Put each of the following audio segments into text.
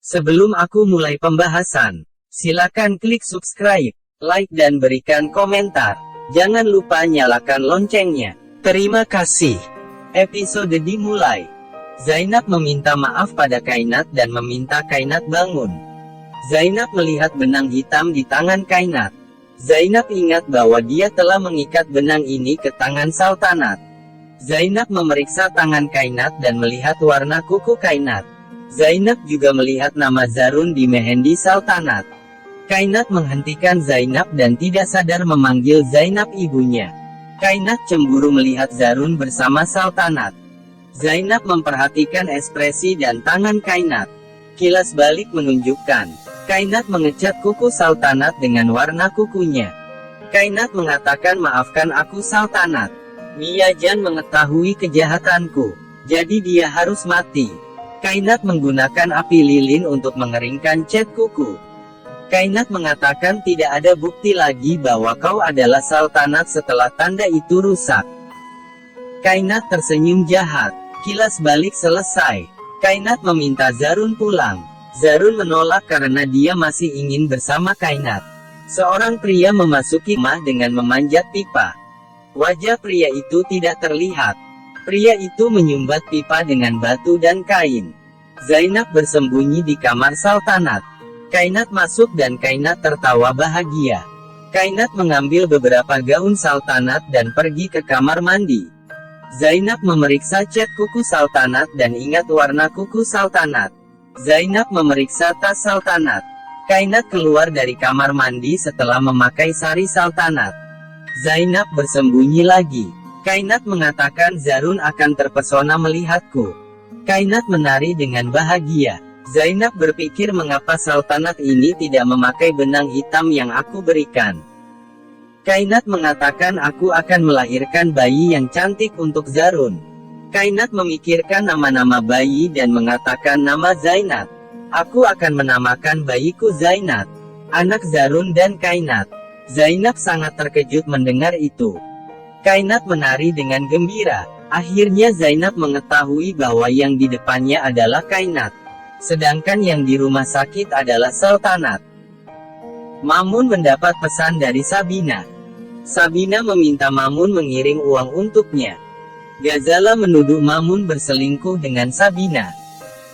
Sebelum aku mulai pembahasan, silakan klik subscribe, like dan berikan komentar. Jangan lupa nyalakan loncengnya. Terima kasih. Episode dimulai. Zainab meminta maaf pada Kainat dan meminta Kainat bangun. Zainab melihat benang hitam di tangan Kainat. Zainab ingat bahwa dia telah mengikat benang ini ke tangan Sultanat. Zainab memeriksa tangan Kainat dan melihat warna kuku Kainat. Zainab juga melihat nama Zarun di mehendi Sultanat. Kainat menghentikan Zainab dan tidak sadar memanggil Zainab ibunya. Kainat cemburu melihat Zarun bersama Sultanat. Zainab memperhatikan ekspresi dan tangan Kainat. Kilas balik menunjukkan, Kainat mengecat kuku Sultanat dengan warna kukunya. Kainat mengatakan, "Maafkan aku Sultanat. Miyajan mengetahui kejahatanku, jadi dia harus mati." Kainat menggunakan api lilin untuk mengeringkan cat kuku. Kainat mengatakan tidak ada bukti lagi bahwa kau adalah Sultanat setelah tanda itu rusak. Kainat tersenyum jahat. Kilas balik selesai. Kainat meminta Zarun pulang. Zarun menolak karena dia masih ingin bersama Kainat. Seorang pria memasuki rumah dengan memanjat pipa. Wajah pria itu tidak terlihat. Pria itu menyumbat pipa dengan batu dan kain. Zainab bersembunyi di kamar Sultanat. Kainat masuk dan Kainat tertawa bahagia. Kainat mengambil beberapa gaun Sultanat dan pergi ke kamar mandi. Zainab memeriksa cat kuku Sultanat dan ingat warna kuku Sultanat. Zainab memeriksa tas Sultanat. Kainat keluar dari kamar mandi setelah memakai sari Sultanat. Zainab bersembunyi lagi. Kainat mengatakan Zarun akan terpesona melihatku. Kainat menari dengan bahagia. Zainab berpikir mengapa Sultanat ini tidak memakai benang hitam yang aku berikan. Kainat mengatakan aku akan melahirkan bayi yang cantik untuk Zarun. Kainat memikirkan nama-nama bayi dan mengatakan nama Zainab. Aku akan menamakan bayiku Zainab, anak Zarun dan Kainat. Zainab sangat terkejut mendengar itu. Kainat menari dengan gembira. Akhirnya Zainab mengetahui bahwa yang di depannya adalah Kainat, sedangkan yang di rumah sakit adalah Sultanat. Mamun mendapat pesan dari Sabina. Sabina meminta Mamun mengirim uang untuknya. Ghazala menuduh Mamun berselingkuh dengan Sabina.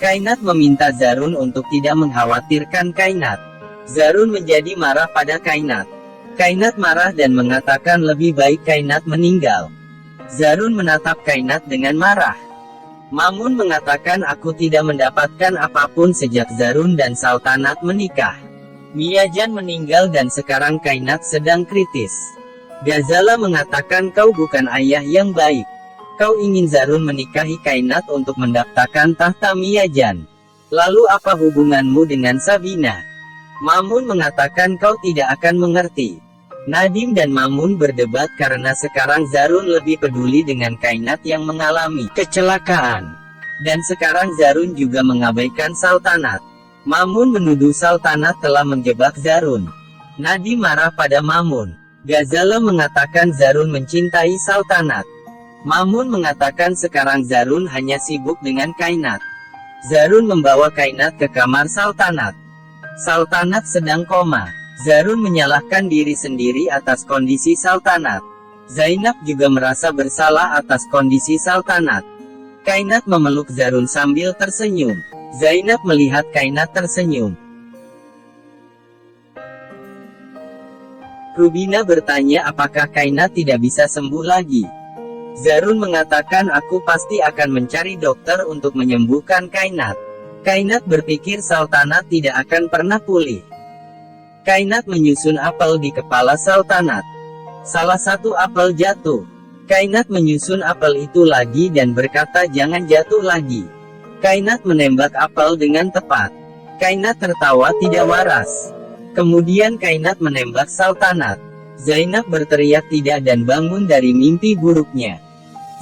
Kainat meminta Zarun untuk tidak mengkhawatirkan Kainat. Zarun menjadi marah pada Kainat. Kainat marah dan mengatakan lebih baik Kainat meninggal. Zarun menatap Kainat dengan marah. Mamun mengatakan aku tidak mendapatkan apapun sejak Zarun dan Sultanat menikah. Miyajan meninggal dan sekarang Kainat sedang kritis. Ghazala mengatakan kau bukan ayah yang baik. Kau ingin Zarun menikahi Kainat untuk mendapatkan tahta Miyajan. Lalu apa hubunganmu dengan Sabina? Mamun mengatakan kau tidak akan mengerti. Nadim dan Mamun berdebat karena sekarang Zarun lebih peduli dengan Kainat yang mengalami kecelakaan. Dan sekarang Zarun juga mengabaikan Sultanat. Mamun menuduh Sultanat telah menjebak Zarun. Nadim marah pada Mamun. Ghazala mengatakan Zarun mencintai Sultanat. Mamun mengatakan sekarang Zarun hanya sibuk dengan Kainat. Zarun membawa Kainat ke kamar Sultanat. Sultanat sedang koma. Zarun menyalahkan diri sendiri atas kondisi Sultanat. Zainab juga merasa bersalah atas kondisi Sultanat. Kainat memeluk Zarun sambil tersenyum. Zainab melihat Kainat tersenyum. Rubina bertanya apakah Kainat tidak bisa sembuh lagi. Zarun mengatakan aku pasti akan mencari dokter untuk menyembuhkan Kainat. Kainat berpikir Sultanat tidak akan pernah pulih. Kainat menyusun apel di kepala Sultanat. Salah satu apel jatuh. Kainat menyusun apel itu lagi dan berkata jangan jatuh lagi. Kainat menembak apel dengan tepat. Kainat tertawa tidak waras. Kemudian Kainat menembak Sultanat. Zainab berteriak tidak dan bangun dari mimpi buruknya.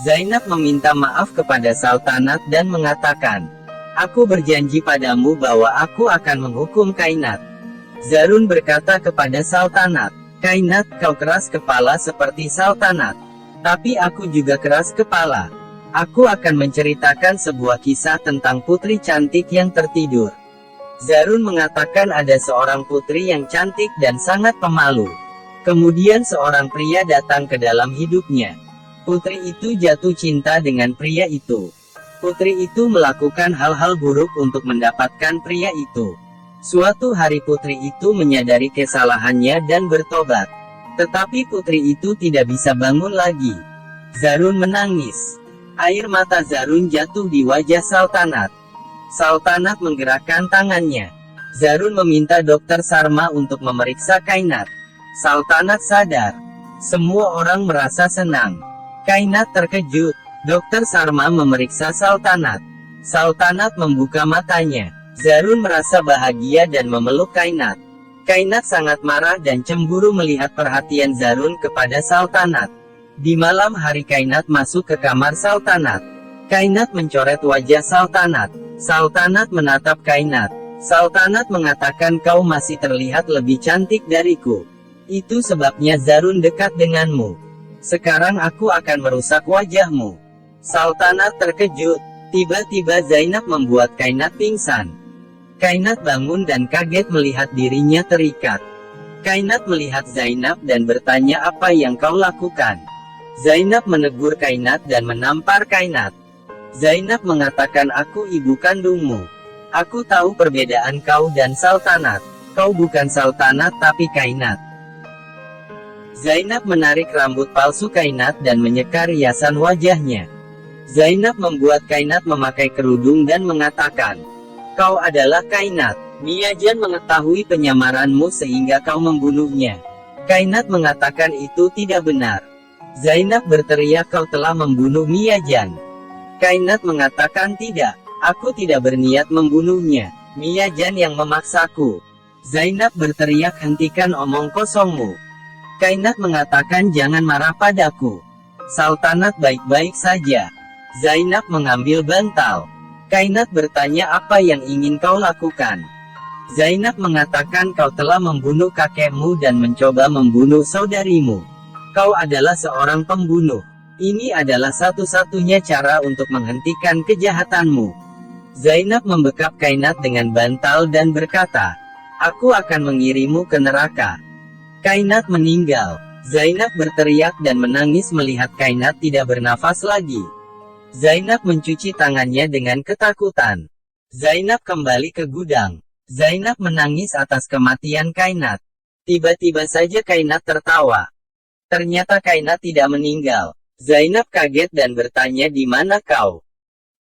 Zainab meminta maaf kepada Sultanat dan mengatakan, aku berjanji padamu bahwa aku akan menghukum Kainat. Zarun berkata kepada Sultanat, Kainat, kau keras kepala seperti Sultanat. Tapi aku juga keras kepala. Aku akan menceritakan sebuah kisah tentang putri cantik yang tertidur. Zarun mengatakan ada seorang putri yang cantik dan sangat pemalu. Kemudian seorang pria datang ke dalam hidupnya. Putri itu jatuh cinta dengan pria itu. Putri itu melakukan hal-hal buruk untuk mendapatkan pria itu. Suatu hari putri itu menyadari kesalahannya dan bertobat. Tetapi putri itu tidak bisa bangun lagi. Zarun menangis. Air mata Zarun jatuh di wajah Sultanat. Sultanat menggerakkan tangannya. Zarun meminta Dokter Sarma untuk memeriksa Kainat. Sultanat sadar. Semua orang merasa senang. Kainat terkejut. Dokter Sarma memeriksa Sultanat. Sultanat membuka matanya. Zarun merasa bahagia dan memeluk Kainat. Kainat sangat marah dan cemburu melihat perhatian Zarun kepada Sultanat. Di malam hari Kainat masuk ke kamar Sultanat. Kainat mencoret wajah Sultanat. Sultanat menatap Kainat. Sultanat mengatakan kau masih terlihat lebih cantik dariku. Itu sebabnya Zarun dekat denganmu. Sekarang aku akan merusak wajahmu. Sultanat terkejut. Tiba-tiba Zainab membuat Kainat pingsan. Kainat bangun dan kaget melihat dirinya terikat. Kainat melihat Zainab dan bertanya apa yang kau lakukan. Zainab menegur Kainat dan menampar Kainat. Zainab mengatakan aku ibu kandungmu. Aku tahu perbedaan kau dan Sultanat. Kau bukan Sultanat tapi Kainat. Zainab menarik rambut palsu Kainat dan menyeka riasan wajahnya. Zainab membuat Kainat memakai kerudung dan mengatakan, kau adalah Kainat. Miajan mengetahui penyamaranmu sehingga kau membunuhnya. Kainat mengatakan itu tidak benar. Zainab berteriak kau telah membunuh Miajan. Kainat mengatakan tidak, aku tidak berniat membunuhnya. Miajan yang memaksaku. Zainab berteriak hentikan omong kosongmu. Kainat mengatakan jangan marah padaku. Sultanat baik-baik saja. Zainab mengambil bantal. Kainat bertanya apa yang ingin kau lakukan. Zainab mengatakan kau telah membunuh kakekmu dan mencoba membunuh saudarimu. Kau adalah seorang pembunuh. Ini adalah satu-satunya cara untuk menghentikan kejahatanmu. Zainab membekap Kainat dengan bantal dan berkata, aku akan mengirimu ke neraka. Kainat meninggal. Zainab berteriak dan menangis melihat Kainat tidak bernafas lagi. Zainab mencuci tangannya dengan ketakutan. Zainab kembali ke gudang. Zainab menangis atas kematian Kainat. Tiba-tiba saja Kainat tertawa. Ternyata Kainat tidak meninggal. Zainab kaget dan bertanya di mana kau?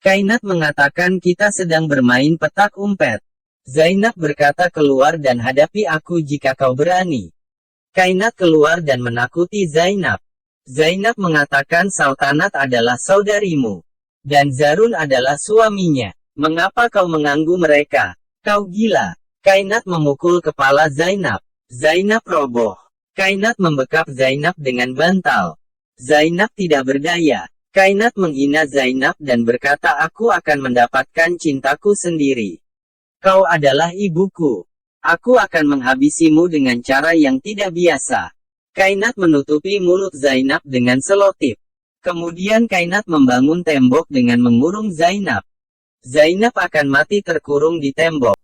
Kainat mengatakan kita sedang bermain petak umpet. Zainab berkata keluar dan hadapi aku jika kau berani. Kainat keluar dan menakuti Zainab. Zainab mengatakan Sultanat adalah saudarimu. Dan Zarun adalah suaminya. Mengapa kau mengganggu mereka? Kau gila. Kainat memukul kepala Zainab. Zainab roboh. Kainat membekap Zainab dengan bantal. Zainab tidak berdaya. Kainat menghina Zainab dan berkata aku akan mendapatkan cintaku sendiri. Kau adalah ibuku. Aku akan menghabisimu dengan cara yang tidak biasa. Kainat menutupi mulut Zainab dengan selotip. Kemudian Kainat membangun tembok dengan mengurung Zainab. Zainab akan mati terkurung di tembok.